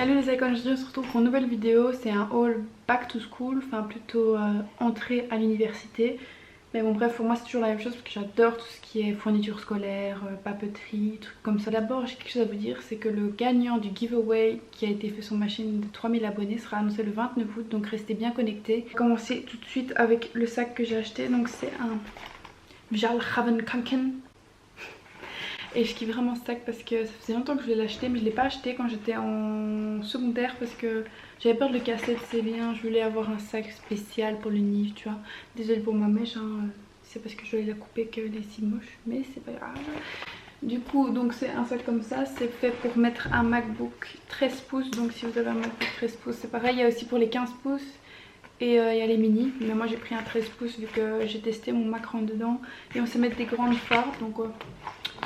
Salut les icônes, je se retrouve pour une nouvelle vidéo. C'est un haul back to school, enfin plutôt entrée à l'université. Mais bon bref, pour moi c'est toujours la même chose parce que j'adore tout ce qui est fourniture scolaire, papeterie, trucs comme ça. D'abord j'ai quelque chose à vous dire, c'est que le gagnant du giveaway qui a été fait sur ma chaîne de 3000 abonnés sera annoncé le 29 août, donc restez bien connectés. On va commencer tout de suite avec le sac que j'ai acheté, donc c'est un Vjalhavenkanken. Et je kiffe vraiment ce sac parce que ça faisait longtemps que je voulais l'acheter, mais je ne l'ai pas acheté quand j'étais en secondaire parce que j'avais peur de le casser de ses liens. Je voulais avoir un sac spécial pour l'unif, tu vois. Désolée pour ma mèche, hein. C'est parce que je voulais la couper qu'elle est si moche, mais c'est pas grave. Du coup, donc c'est un sac comme ça, c'est fait pour mettre un MacBook 13 pouces. Donc si vous avez un MacBook 13 pouces, c'est pareil. Il y a aussi pour les 15 pouces et il y a les mini. Mais moi j'ai pris un 13 pouces vu que j'ai testé mon Mac rentre dedans. Et on sait mettre des grandes phares, donc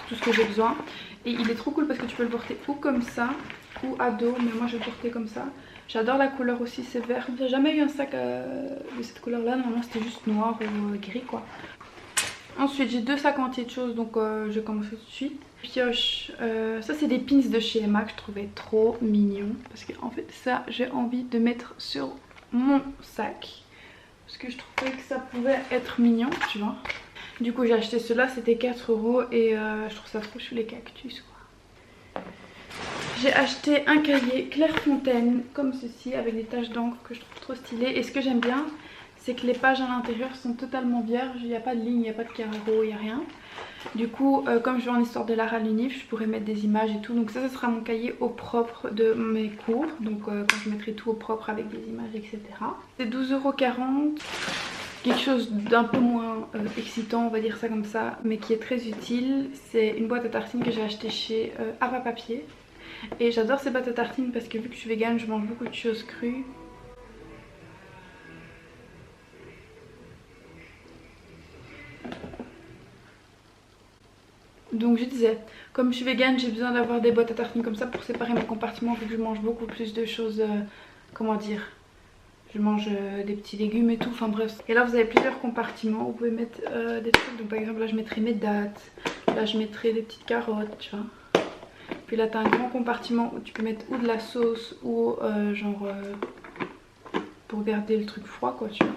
tout ce que j'ai besoin. Et il est trop cool parce que tu peux le porter ou comme ça ou à dos, mais moi je vais le porter comme ça. J'adore la couleur aussi, c'est vert. J'ai jamais eu un sac de cette couleur là, normalement c'était juste noir ou gris quoi. Ensuite j'ai deux sacs entiers de choses, donc je vais commencer tout de suite. Pioche, ça c'est des pins de chez Emma que je trouvais trop mignon parce que en fait ça j'ai envie de mettre sur mon sac parce que je trouvais que ça pouvait être mignon, tu vois. Du coup j'ai acheté cela, c'était 4 € et je trouve ça trop chou les cactus quoi. J'ai acheté un cahier Clairefontaine comme ceci avec des taches d'encre que je trouve trop stylé. Et ce que j'aime bien c'est que les pages à l'intérieur sont totalement vierges, il n'y a pas de ligne, il n'y a pas de carreaux, il n'y a rien. Du coup comme je vais en histoire de l'art à l'unif, je pourrais mettre des images et tout. Donc ça sera mon cahier au propre de mes cours. Donc quand je mettrai tout au propre avec des images etc. C'est 12,40 €. Quelque chose d'un peu moins excitant, on va dire ça comme ça, mais qui est très utile. C'est une boîte à tartines que j'ai achetée chez Ava Papier. Et j'adore ces boîtes à tartines parce que vu que je suis végane, je mange beaucoup de choses crues. Donc je disais, comme je suis végane, j'ai besoin d'avoir des boîtes à tartines comme ça pour séparer mes compartiments vu que je mange beaucoup plus de choses, comment dire, je mange des petits légumes et tout, enfin bref. Et là vous avez plusieurs compartiments, vous pouvez mettre des trucs, donc par exemple là je mettrai mes dates, là je mettrai des petites carottes, tu vois. Puis là t'as un grand compartiment où tu peux mettre ou de la sauce ou pour garder le truc froid quoi, tu vois.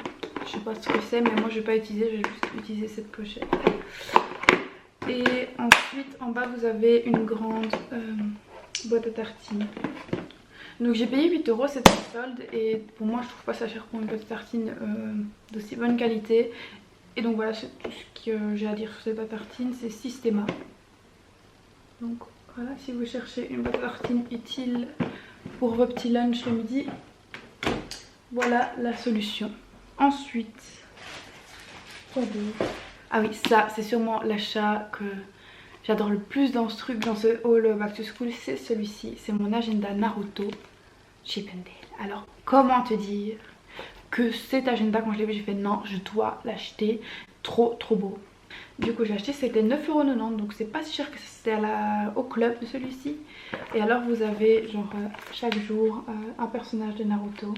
Je sais pas ce que c'est mais moi je vais pas utiliser, je vais juste utiliser cette pochette. Et ensuite en bas vous avez une grande boîte à tartines. Donc j'ai payé 8 €, c'était en solde et pour moi je trouve pas ça cher pour une boîte de tartines d'aussi bonne qualité. Et donc voilà, c'est tout ce que j'ai à dire sur cette boîte à tartines, c'est Systema. Donc voilà, si vous cherchez une boîte à tartines utile pour vos petits lunchs le midi, voilà la solution. Ensuite, quoi d'autre? Ah oui, ça c'est sûrement l'achat que j'adore le plus dans ce truc, dans ce haul back to school, c'est celui-ci. C'est mon agenda Naruto Chip 'n Dale. Alors comment te dire que cet agenda, quand je l'ai vu j'ai fait non, je dois l'acheter, trop beau. Du coup j'ai acheté, c'était 9,90 €, donc c'est pas si cher que c'était au club de celui-ci. Et alors vous avez genre chaque jour un personnage de Naruto,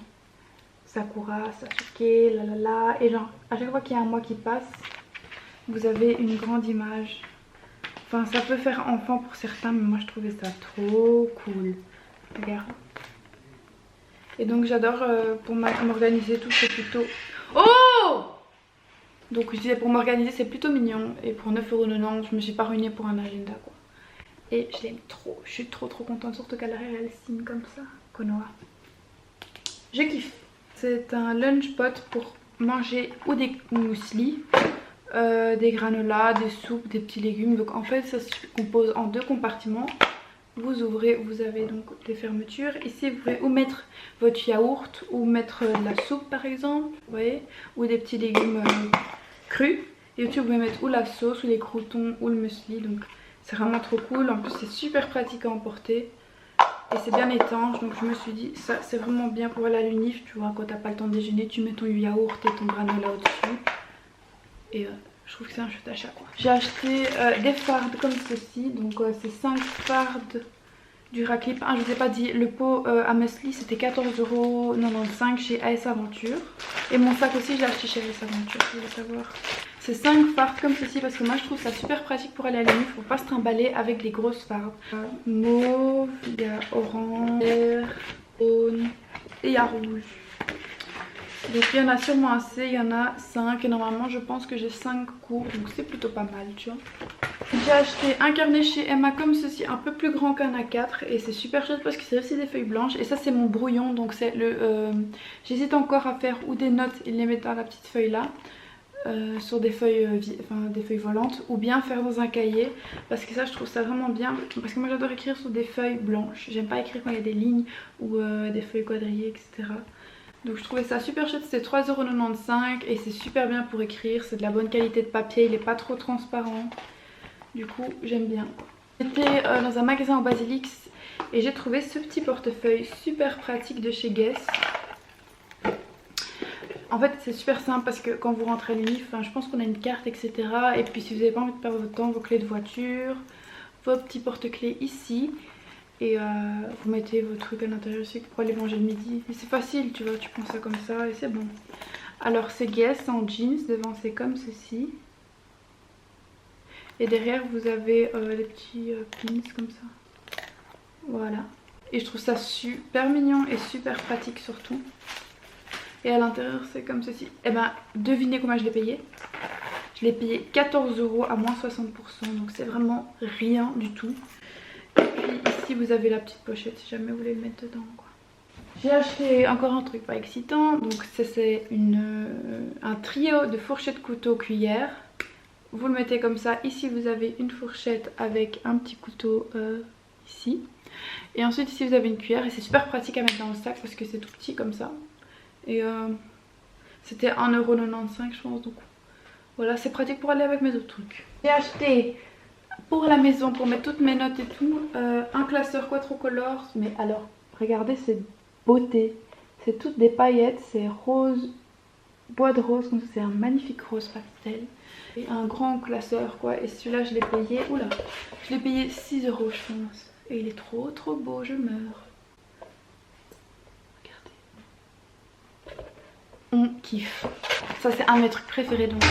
Sakura, Sasuke, lalala. Et genre à chaque fois qu'il y a un mois qui passe, vous avez une grande image. Enfin ça peut faire enfant pour certains, mais moi je trouvais ça trop cool. Regarde. Et donc j'adore pour m'organiser tout, c'est plutôt... Oh! Donc je disais pour m'organiser c'est plutôt mignon. Et pour 9,90 € je me suis pas ruinée pour un agenda quoi. Et je l'aime trop, je suis trop contente, surtout qu'à l'arrière elle signe comme ça. Konoha. Je kiffe. C'est un lunchpot pour manger ou des muesli, des granolas, des soupes, des petits légumes. Donc en fait ça se compose en deux compartiments. Vous ouvrez, vous avez donc les fermetures. Ici vous pouvez ou mettre votre yaourt ou mettre de la soupe par exemple, vous voyez, ou des petits légumes crus. Et au-dessus vous pouvez mettre ou la sauce ou les croûtons ou le muesli. Donc c'est vraiment trop cool. En plus c'est super pratique à emporter et c'est bien étanche. Donc je me suis dit ça c'est vraiment bien pour aller à l'unif, tu vois, quand t'as pas le temps de déjeuner, tu mets ton yaourt et ton granola au-dessus. Et je trouve que c'est un chouette achat quoi. J'ai acheté des fardes comme ceci, donc c'est 5 fardes du Raclip. Ah, je vous ai pas dit, le pot à muesli c'était 14,95 € chez AS Aventure. Et mon sac aussi je l'ai acheté chez AS Aventure, si vous voulez savoir. C'est 5 fardes comme ceci parce que moi je trouve ça super pratique pour aller à l'unif, faut pas se trimballer avec des grosses fardes. Mauve, il y a orange, vert, à rouge. Donc il y en a sûrement assez, il y en a 5 et normalement je pense que j'ai 5 cours, donc c'est plutôt pas mal, tu vois. J'ai acheté un carnet chez Emma comme ceci, un peu plus grand qu'un A4 et c'est super chouette parce que c'est aussi des feuilles blanches. Et ça c'est mon brouillon, donc c'est le... j'hésite encore à faire ou des notes et les mettre dans la petite feuille là, sur des feuilles, des feuilles volantes, ou bien faire dans un cahier, parce que ça je trouve ça vraiment bien, parce que moi j'adore écrire sur des feuilles blanches, j'aime pas écrire quand il y a des lignes ou des feuilles quadrillées, etc. Donc je trouvais ça super chouette, c'était 3,95 € et c'est super bien pour écrire, c'est de la bonne qualité de papier, il est pas trop transparent. Du coup j'aime bien. J'étais dans un magasin au Basilix et j'ai trouvé ce petit portefeuille super pratique de chez Guess. En fait c'est super simple parce que quand vous rentrez à l'UNIF, je pense qu'on a une carte, etc. Et puis si vous n'avez pas envie de perdre votre temps, vos clés de voiture, vos petits porte-clés ici. Et vous mettez vos trucs à l'intérieur aussi pour aller manger le midi. Et c'est facile, tu vois, tu prends ça comme ça et c'est bon. Alors c'est Guess en jeans, devant c'est comme ceci. Et derrière vous avez des petits pins comme ça. Voilà. Et je trouve ça super mignon et super pratique surtout. Et à l'intérieur c'est comme ceci. Et ben devinez combien je l'ai payé. Je l'ai payé 14 € à moins 60%. Donc c'est vraiment rien du tout. Et puis ici vous avez la petite pochette si jamais vous voulez le mettre dedans quoi. J'ai acheté encore un truc pas excitant. Donc c'est un trio de fourchettes, couteaux, cuillères. Vous le mettez comme ça. Ici vous avez une fourchette avec un petit couteau ici. Et ensuite ici vous avez une cuillère. Et c'est super pratique à mettre dans le sac parce que c'est tout petit comme ça. Et c'était 1,95 € je pense. Donc voilà, c'est pratique pour aller avec mes autres trucs. J'ai acheté pour la maison, pour mettre toutes mes notes et tout, un classeur quadricolore. Mais alors, regardez cette beauté. C'est toutes des paillettes, c'est rose, bois de rose, comme ça c'est un magnifique rose pastel. Et un grand classeur quoi. Et celui-là je l'ai payé, oula, je l'ai payé 6 € je pense. Et il est trop beau, je meurs. On kiffe. Ça c'est un de mes trucs préférés donc.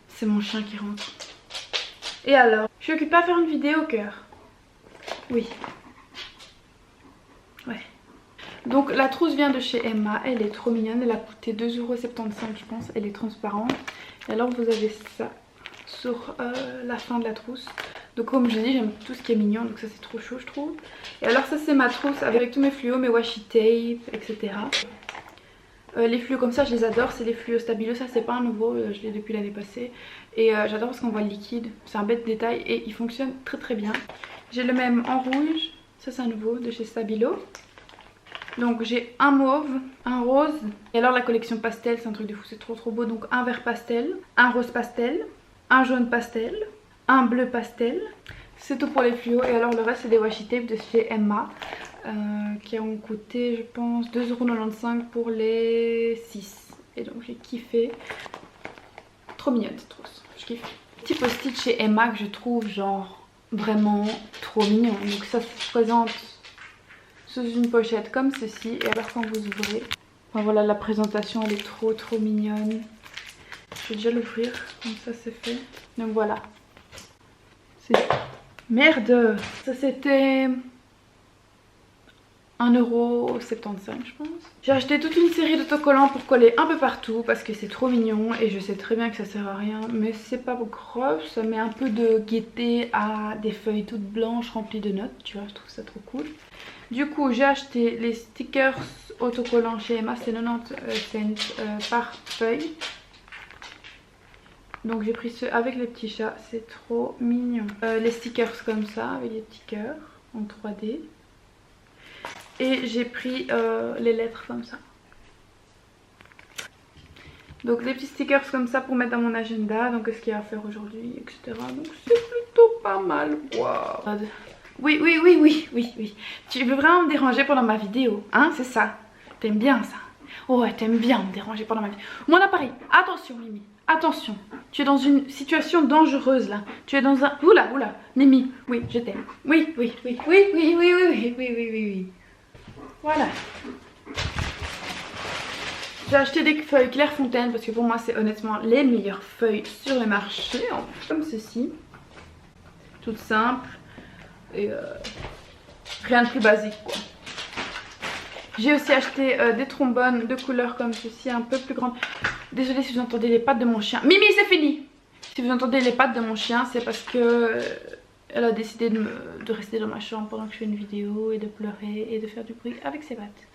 C'est mon chien qui rentre. Et alors, je suis occupée à faire une vidéo cœur. Oui. Ouais. Donc la trousse vient de chez Emma, elle est trop mignonne, elle a coûté 2,75 € je pense, elle est transparente. Et alors vous avez ça sur la fin de la trousse. Donc comme je dis, j'aime tout ce qui est mignon, donc ça c'est trop chaud je trouve. Et alors ça c'est ma trousse avec tous mes fluos, mes washi tape, etc. Les fluos comme ça je les adore, c'est les fluos Stabilo, ça c'est pas un nouveau, je l'ai depuis l'année passée. Et j'adore parce qu'on voit le liquide, c'est un bête détail et il fonctionne très bien. J'ai le même en rouge, ça c'est un nouveau de chez Stabilo. Donc j'ai un mauve, un rose, et alors la collection pastel c'est un truc de fou, c'est trop beau. Donc un vert pastel, un rose pastel, un jaune pastel, un bleu pastel. C'est tout pour les fluos et alors le reste c'est des washi tape de chez Emma. Qui ont coûté je pense 2,95 € pour les 6. Et donc j'ai kiffé. Trop mignonne cette trousse, je kiffe. Petit post-it chez Emma que je trouve genre vraiment trop mignon. Donc ça se présente sous une pochette comme ceci. Et alors quand vous ouvrez, enfin voilà la présentation elle est trop mignonne. Je vais déjà l'ouvrir, comme ça c'est fait. Donc voilà. Merde. Ça c'était 1,75 € je pense. J'ai acheté toute une série d'autocollants pour coller un peu partout parce que c'est trop mignon et je sais très bien que ça sert à rien mais c'est pas grave, ça met un peu de gaieté à des feuilles toutes blanches remplies de notes, tu vois, je trouve ça trop cool. Du coup j'ai acheté les stickers autocollants chez Emma, c'est 90 cents par feuille. Donc j'ai pris ceux avec les petits chats, c'est trop mignon. Les stickers comme ça avec des petits cœurs en 3D. Et j'ai pris les lettres comme ça. Donc des petits stickers comme ça pour mettre dans mon agenda. Donc ce qu'il y a à faire aujourd'hui, etc. Donc c'est plutôt pas mal. Wow. Oui. Tu veux vraiment me déranger pendant ma vidéo, hein, c'est ça. T'aimes bien ça. Oh ouais, t'aimes bien me déranger pendant ma vidéo. Mon appareil, attention Mimi, attention. Tu es dans une situation dangereuse là. Tu es dans un... Oula, Mimi, oui, je t'aime. Oui. Voilà. J'ai acheté des feuilles Clairefontaine parce que pour moi c'est honnêtement les meilleures feuilles sur le marché. Comme ceci. Toutes simples. Et rien de plus basique quoi. J'ai aussi acheté des trombones de couleurs comme ceci, un peu plus grandes. Désolée si vous entendez les pattes de mon chien. Mimi, c'est fini! Si vous entendez les pattes de mon chien, c'est parce que elle a décidé de rester dans ma chambre pendant que je fais une vidéo et de pleurer et de faire du bruit avec ses pattes.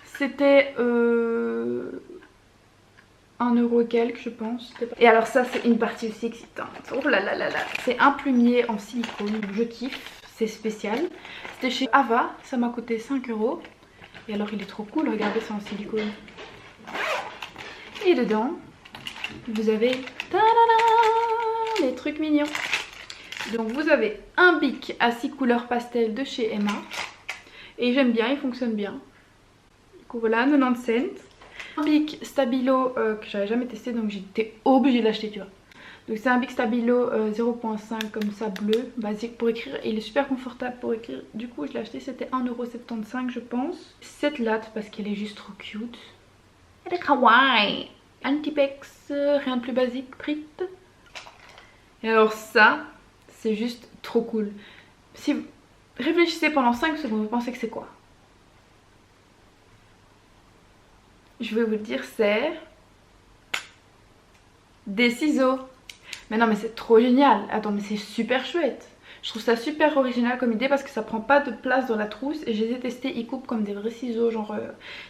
C'était 1€ et quelques, je pense. Et alors ça, c'est une partie aussi excitante. Oh là là là là. C'est un plumier en silicone, je kiffe. C'est spécial. C'était chez Ava, ça m'a coûté 5€. Et alors il est trop cool, regardez, c'est en silicone. Et dedans, vous avez les trucs mignons. Donc vous avez un bic à 6 couleurs pastel de chez Emma. Et j'aime bien, il fonctionne bien. Du coup voilà, 90 cents. Un bic Stabilo que j'avais jamais testé, donc j'étais obligée de l'acheter, tu vois. Donc c'est un bic Stabilo 0.5 comme ça, bleu, basique pour écrire. Et il est super confortable pour écrire. Du coup je l'ai acheté, c'était 1,75€ je pense. Cette latte parce qu'elle est juste trop cute. Elle est kawaii. Antipex, rien de plus basique, Prit. Et alors ça, c'est juste trop cool. Si vous réfléchissez pendant 5 secondes, vous pensez que c'est quoi? Je vais vous le dire, c'est des ciseaux. Mais non mais c'est trop génial. Attends, mais c'est super chouette. Je trouve ça super original comme idée parce que ça prend pas de place dans la trousse. Et je les ai testés, ils coupent comme des vrais ciseaux, genre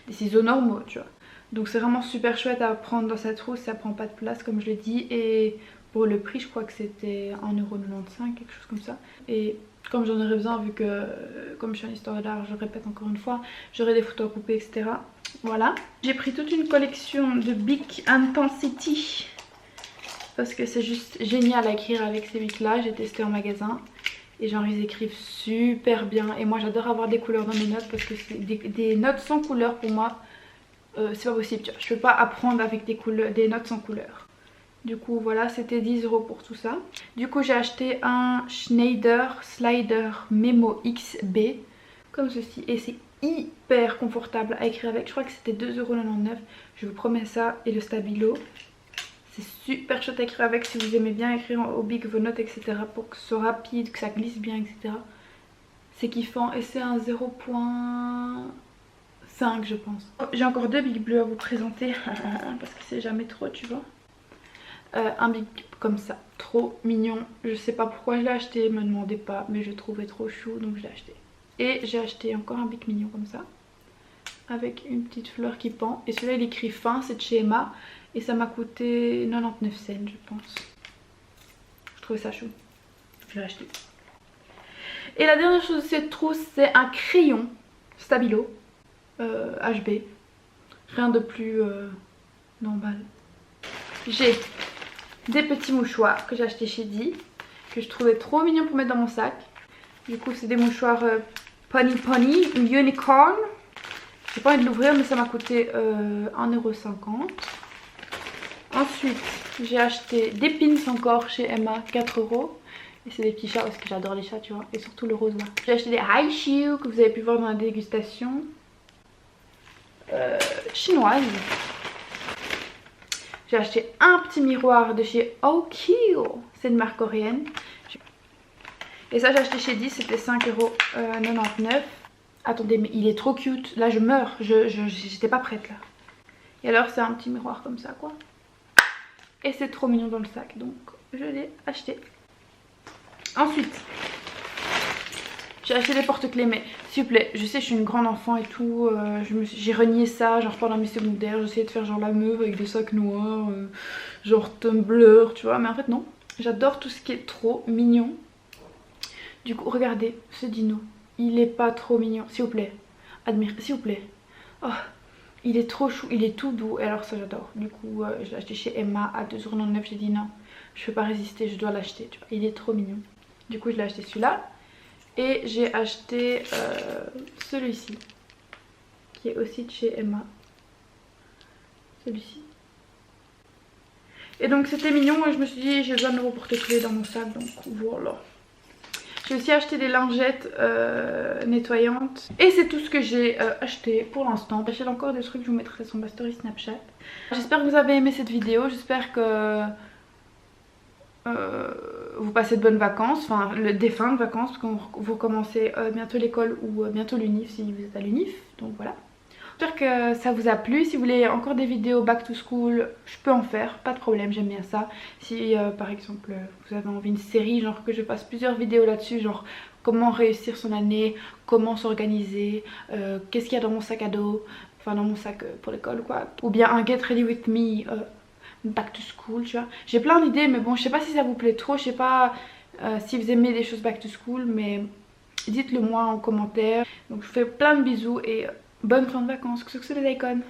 des ciseaux normaux, tu vois. Donc c'est vraiment super chouette à prendre dans sa trousse, ça prend pas de place comme je l'ai dit. Et pour le prix, je crois que c'était 1,95€, quelque chose comme ça. Et comme j'en aurais besoin, vu que comme je suis en histoire d'art, je répète encore une fois, j'aurai des photos à couper, etc. Voilà. J'ai pris toute une collection de Bic Intensity parce que c'est juste génial à écrire avec ces bics là. J'ai testé en magasin et genre ils écrivent super bien. Et moi j'adore avoir des couleurs dans mes notes parce que des notes sans couleur pour moi c'est pas possible, tu vois. Je peux pas apprendre avec des notes sans couleur. Du coup voilà, c'était 10€ pour tout ça. Du coup j'ai acheté un Schneider Slider Memo XB comme ceci et c'est hyper confortable à écrire avec. Je crois que c'était 2,99€, je vous promets ça. Et le stabilo, c'est super chouette à écrire avec si vous aimez bien écrire au bic vos notes, etc. pour que ce soit rapide, que ça glisse bien, etc. C'est kiffant et c'est un 0.5 je pense. J'ai encore 2 bics bleus à vous présenter parce que c'est jamais trop, tu vois. Un bic comme ça, trop mignon. Je sais pas pourquoi je l'ai acheté, me demandez pas, mais je le trouvais trop chou donc je l'ai acheté. Et j'ai acheté encore un bic mignon comme ça, avec une petite fleur qui pend. Et celui-là il écrit fin, c'est de chez Emma. Et ça m'a coûté 99 cents je pense. Je trouvais ça chou, je l'ai acheté. Et la dernière chose de cette trousse, c'est un crayon Stabilo HB. Rien de plus normal. J'ai des petits mouchoirs que j'ai acheté chez Di, que je trouvais trop mignons pour mettre dans mon sac. Du coup c'est des mouchoirs Pony Pony Unicorn. J'ai pas envie de l'ouvrir mais ça m'a coûté 1,50€. Ensuite j'ai acheté des pins encore chez Emma, 4€. Et c'est des petits chats parce que j'adore les chats, tu vois. Et surtout le rose là. J'ai acheté des high shoes que vous avez pu voir dans la dégustation chinoise. J'ai acheté un petit miroir de chez Okio, c'est une marque coréenne. Et ça j'ai acheté chez Di, c'était 5,99€. Attendez, mais il est trop cute. Là je meurs, j'étais pas prête là. Et alors c'est un petit miroir comme ça quoi. Et c'est trop mignon dans le sac, donc je l'ai acheté. Ensuite, j'ai acheté des porte-clés, mais s'il vous plaît, je sais je suis une grande enfant et tout, j'ai renié ça genre pendant mes secondaires, j'essayais de faire genre la meuf avec des sacs noirs, genre Tumblr, tu vois, mais en fait non. J'adore tout ce qui est trop mignon. Du coup, regardez ce dino, il est pas trop mignon, s'il vous plaît, admirez, s'il vous plaît. Oh, il est trop chou, il est tout doux, et alors ça j'adore. Du coup, je l'ai acheté chez Emma à 2,99€, j'ai dit non, je peux pas résister, je dois l'acheter, tu vois, il est trop mignon. Du coup, je l'ai acheté celui-là. Et j'ai acheté celui-ci, qui est aussi de chez Emma. Celui-ci. Et donc c'était mignon et je me suis dit j'ai besoin de nouveaux porte-clés dans mon sac, donc voilà. J'ai aussi acheté des lingettes nettoyantes. Et c'est tout ce que j'ai acheté pour l'instant. J'achète encore des trucs, je vous mettrai sur ma story Snapchat. J'espère que vous avez aimé cette vidéo, j'espère que... vous passez de bonnes vacances, enfin des fins de vacances, parce que vous recommencez bientôt l'école ou bientôt l'unif si vous êtes à l'unif, donc voilà. J'espère que ça vous a plu. Si vous voulez encore des vidéos back to school, je peux en faire, pas de problème, j'aime bien ça. Si par exemple vous avez envie d'une série, genre que je fasse plusieurs vidéos là-dessus, genre comment réussir son année, comment s'organiser, qu'est-ce qu'il y a dans mon sac à dos, enfin dans mon sac pour l'école quoi, ou bien un get ready with me back to school, tu vois. J'ai plein d'idées, mais bon, je sais pas si ça vous plaît trop, je sais pas si vous aimez des choses back to school, mais dites-le moi en commentaire. Donc je vous fais plein de bisous et bonne fin de vacances, que c'est les icônes.